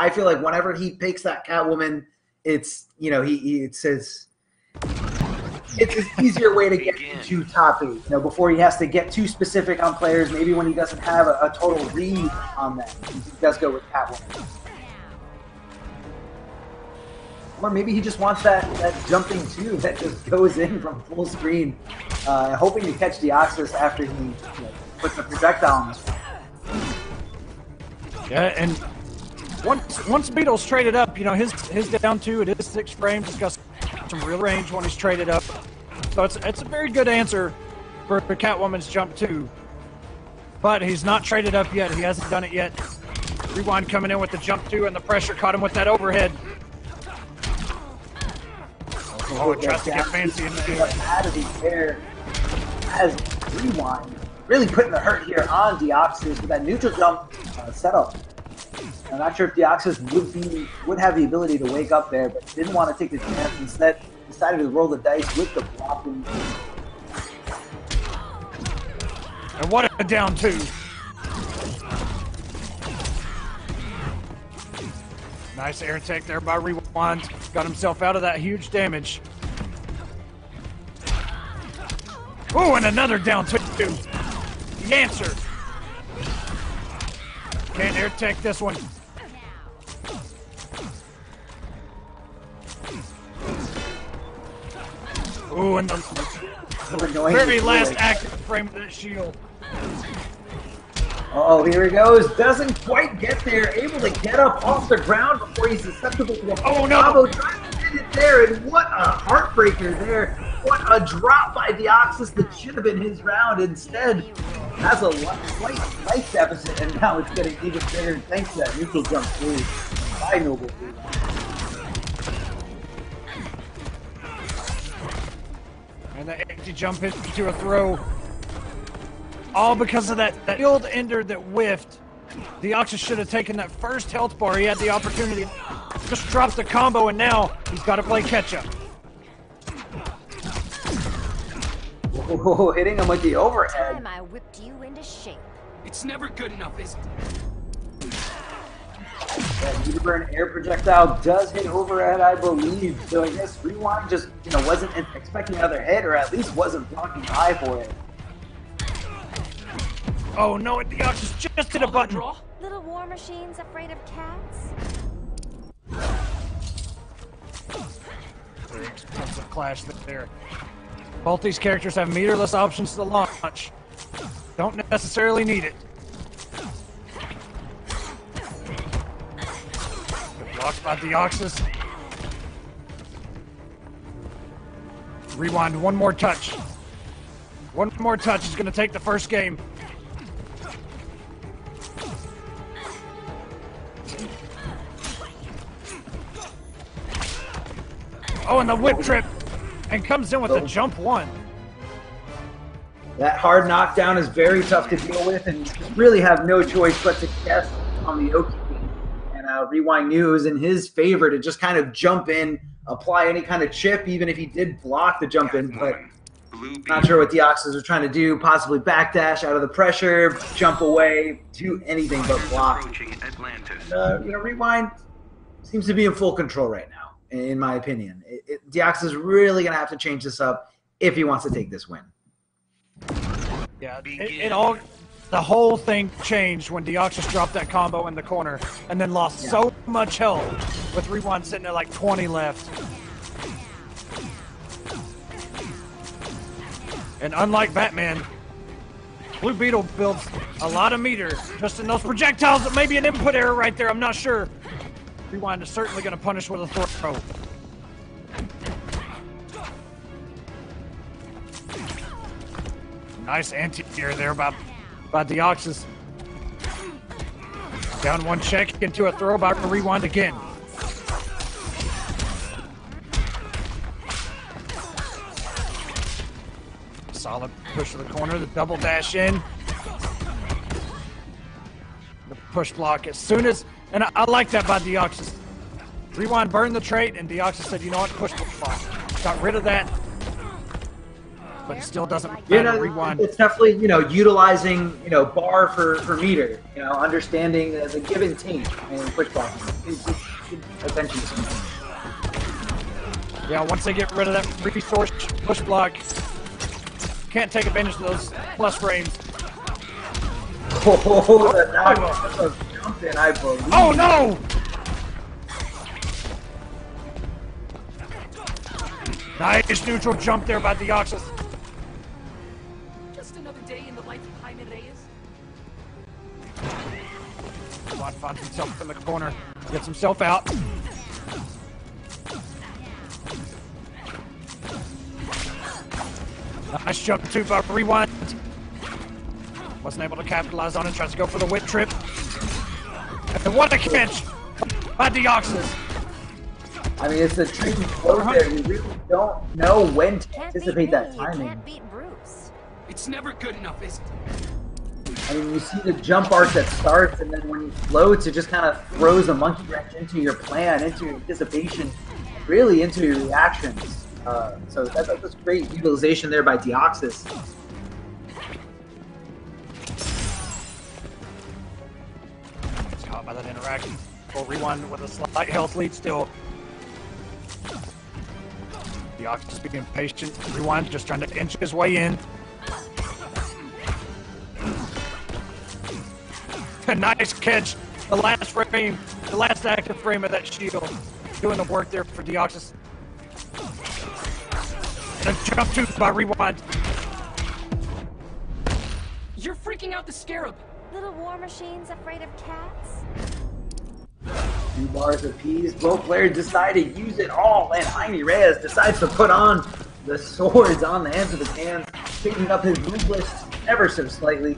I feel like whenever he picks that Catwoman, it's, you know, it says it's an easier way to get into top 8. You know, before he has to get too specific on players, maybe when he doesn't have a total read on them, he does go with Catwoman. Or maybe he just wants that jumping too that just goes in from full screen, hoping to catch Deoxys after he puts the projectile on this one. Yeah, and once Beetle's traded up, you know, his down 2, it is 6 frames. It's got some real range when he's traded up. So it's a very good answer for Catwoman's jump 2. But he's not traded up yet. He hasn't done it yet. Rewind coming in with the jump 2, and the pressure caught him with that overhead. Oh, it tries to get fancy in the game. Out of the air as Rewind really putting the hurt here on Deoxys with that neutral jump setup. I'm not sure if Deoxys would have the ability to wake up there, but didn't want to take the chance. Instead, decided to roll the dice with the blocking. And what a down 2. Nice air tech there by Rewind. Got himself out of that huge damage. Oh, and another down 2. The answer. Can't air tech this one. Ooh, and the very last active frame of that shield. Oh, here he goes. Doesn't quite get there. Able to get up off the ground before he's susceptible to a combo. Trying to get it there, and what a heartbreaker there. What a drop by Deoxys that should have been his round. Instead, has a slight life deficit, and now it's getting even bigger thanks to that neutral jump through by Noble. And the empty jump into a throw. All because of that field ender that whiffed. Deoxys should have taken that first health bar. He had the opportunity. Just dropped the combo, and now he's got to play catch-up. Oh, hitting him with the overhead. Time I whipped you into shape. It's never good enough, is it? That Burn air projectile does hit overhead, I believe. So I guess Rewind just, wasn't expecting another hit, or at least wasn't blocking high for it. Oh no, Deoxys just hit a button. Little war machines afraid of cats? Very expensive clash there. Both these characters have meterless options to launch. Don't necessarily need it. Good blocked by Deoxys. Rewind, one more touch. One more touch is going to take the first game. Oh, and the whip trip, and comes in with the jump 1. That hard knockdown is very tough to deal with, and you really have no choice but to guess on the Oki. And Rewind knew it was in his favor to just kind of jump in, apply any kind of chip, even if he did block the jump in. But not sure what Deoxys was trying to do, possibly backdash out of the pressure, jump away, do anything but block. Rewind seems to be in full control right now, in my opinion. Deoxys is really going to have to change this up if he wants to take this win. Yeah, the whole thing changed when Deoxys dropped that combo in the corner and then lost so much health with Rewind sitting at like 20 left. And unlike Batman, Blue Beetle builds a lot of meter just in those projectiles. That may be an input error right there, I'm not sure. Rewind is certainly going to punish with a throw. Nice anti-air there by Deoxys. Down one check into a throw by Rewind again. Solid push to the corner, the double dash in. The push block as soon as, and I like that by Deoxys. Rewind burned the trait, and Deoxys said, you know what, push block. Got rid of that. but it still doesn't You matter. know, Rewind. it's definitely, utilizing, bar for meter, understanding the give and take and push blocking. Attention to something. Yeah, once they get rid of that resource push block, can't take advantage of those plus frames. Oh, the knock jump in, I believe. Oh no! Nice neutral jump there by Deoxys. Just another day in the life of Jaime Reyes. Rewand finds himself in the corner, gets himself out. Nice jump too by Rewind. Wasn't able to capitalize on it, tries to go for the whip trip. And what a catch by Deoxys. I mean, it's a tricky flow there. You really don't know when to anticipate that timing. Can't beat Bruce. It's never good enough, is it? I mean, you see the jump arc that starts, and then when he floats, it just kind of throws a monkey wrench into your plan, into your anticipation, really into your reactions. So that's great utilization there by Deoxys. It's caught by that interaction. Full Rewind with a slight health lead still. Deoxys being patient. Rewind just trying to inch his way in. A nice catch. The last frame, the last active frame of that shield. Doing the work there for Deoxys. And a jump two by Rewind. You're freaking out the Scarab. Little war machines afraid of cats? 2 bars apiece. Both players decide to use it all, and Jaime Reyes decides to put on the swords on the ends of his hands, changing up his move list ever so slightly.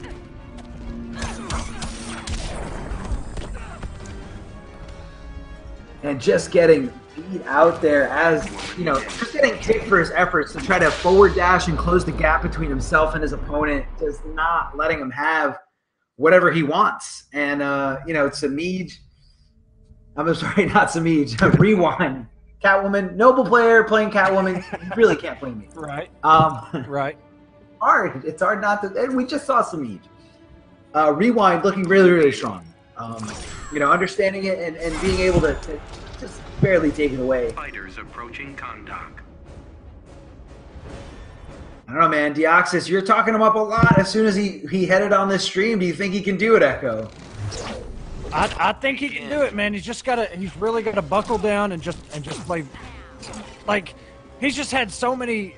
And just getting beat out there as, just getting kicked for his efforts to try to forward dash and close the gap between himself and his opponent, just not letting him have whatever he wants. And, Samij, I'm sorry, not Samij, Rewind. Catwoman, noble player playing Catwoman, you really can't blame me. Right. Right. It's hard not to, and we just saw Samij. Rewind looking really, really strong. Understanding it and being able to just barely take it away. Fighters approaching contact. I don't know, man. Deoxys, you're talking him up a lot as soon as he headed on this stream. Do you think he can do it, Echo? I think he can do it, man. He's really gotta buckle down and just play. Like, he's just had so many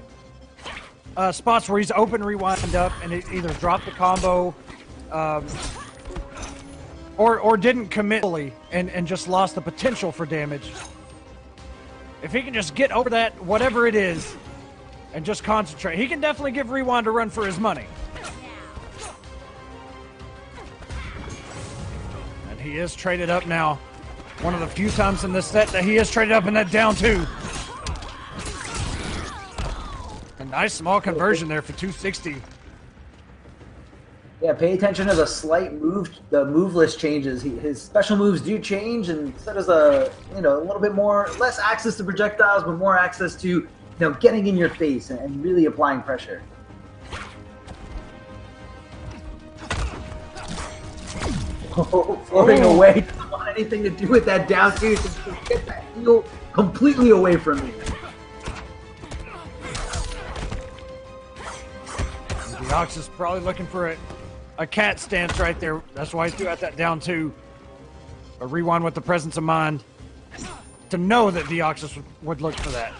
spots where he's open Rewind up and it either dropped the combo, or didn't commit fully and just lost the potential for damage. If he can just get over that, whatever it is, and just concentrate, he can definitely give Rewind a run for his money. And he is traded up now. One of the few times in this set that he is traded up in that down two. A nice small conversion there for 260. Yeah, pay attention to the slight the move list changes. His special moves do change, and so does a little bit less access to projectiles, but more access to getting in your face and really applying pressure. Oh, floating away. Don't want anything to do with that down two. Just get that heel completely away from me. Deoxys probably looking for a cat stance right there. That's why he threw out that down two. A Rewind with the presence of mind to know that Deoxys would look for that.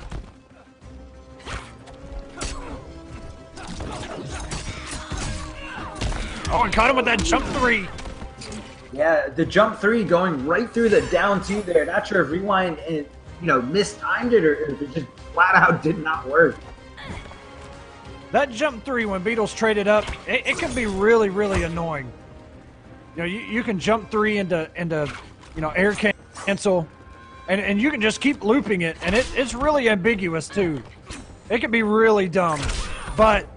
Oh, and caught him with that jump three. Yeah, the jump three going right through the down two there. Not sure if Rewind, mistimed it or if it just flat out did not work. That jump three when Beetle's traded up, it can be really, really annoying. You can jump three into air cancel, and you can just keep looping it, and it's really ambiguous too. It can be really dumb, but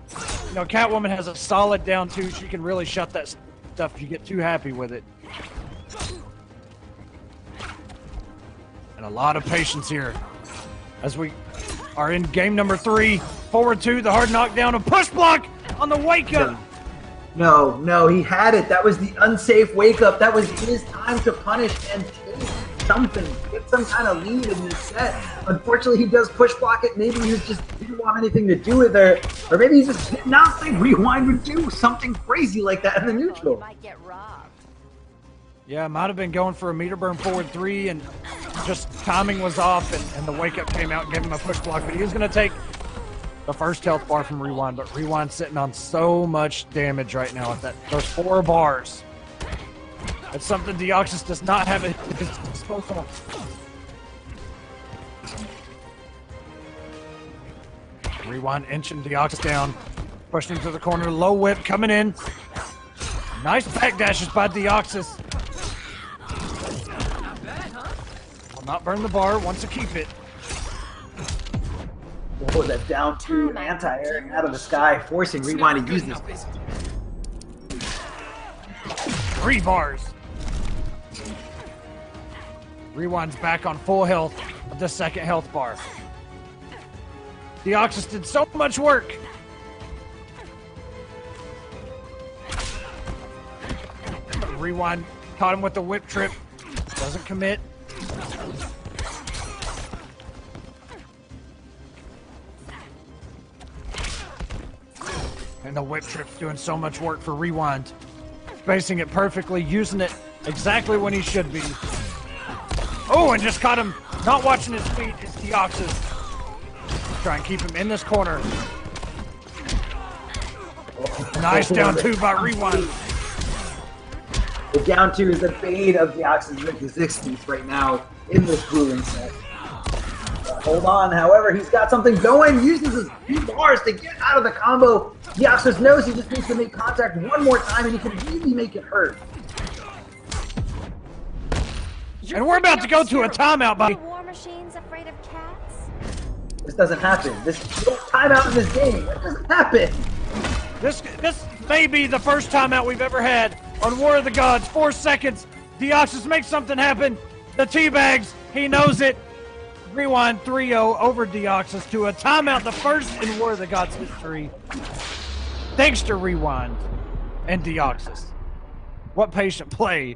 Catwoman has a solid down two. She can really shut that stuff if you get too happy with it. And a lot of patience here as we are in game number 3. Forward two, the hard knockdown, a push block on the wake up. No, he had it. That was the unsafe wake up. That was his time to punish and take something, get some kind of lead in this set. Unfortunately, he does push block it. Maybe he just didn't want anything to do with it, or maybe he just did not think Rewind would do something crazy like that in the neutral. Might get robbed. Yeah, might have been going for a meter burn forward three, and just timing was off, and the wake up came out and gave him a push block. But he was going to take the first health bar from Rewind, but Rewind sitting on so much damage right now with those 4 bars. That's something Deoxys does not have at his disposal. Rewind inching Deoxys down, pushing him to the corner, low whip coming in. Nice backdashes by Deoxys. Will not burn the bar, wants to keep it. Oh, that down two anti-air out of the sky, forcing Rewind to use this. 3 bars. Rewind's back on full health with the second health bar. Deoxys did so much work. Rewind caught him with the whip trip. Doesn't commit. And the whip trip's doing so much work for Rewind. Spacing it perfectly, using it exactly when he should be. Oh, and just caught him not watching his feet is Deoxys. Try and keep him in this corner. Nice down two by Rewind. The down two is the bane of Deoxys' existence right now in this grueling set. Hold on, however, he's got something going, uses his 2 bars to get out of the combo. Deoxys knows he just needs to make contact one more time and he can really make it hurt. And we're about to go to a timeout, buddy. Are war machines afraid of cats? This doesn't happen. This no timeout in this game. That doesn't happen. This may be the first timeout we've ever had on War of the Gods. 4 seconds. Deoxys makes something happen. The teabags. He knows it. Rewind 3-0 over Deoxys to a timeout, the first in War of the Gods history. Thanks to Rewind and Deoxys. What patient play.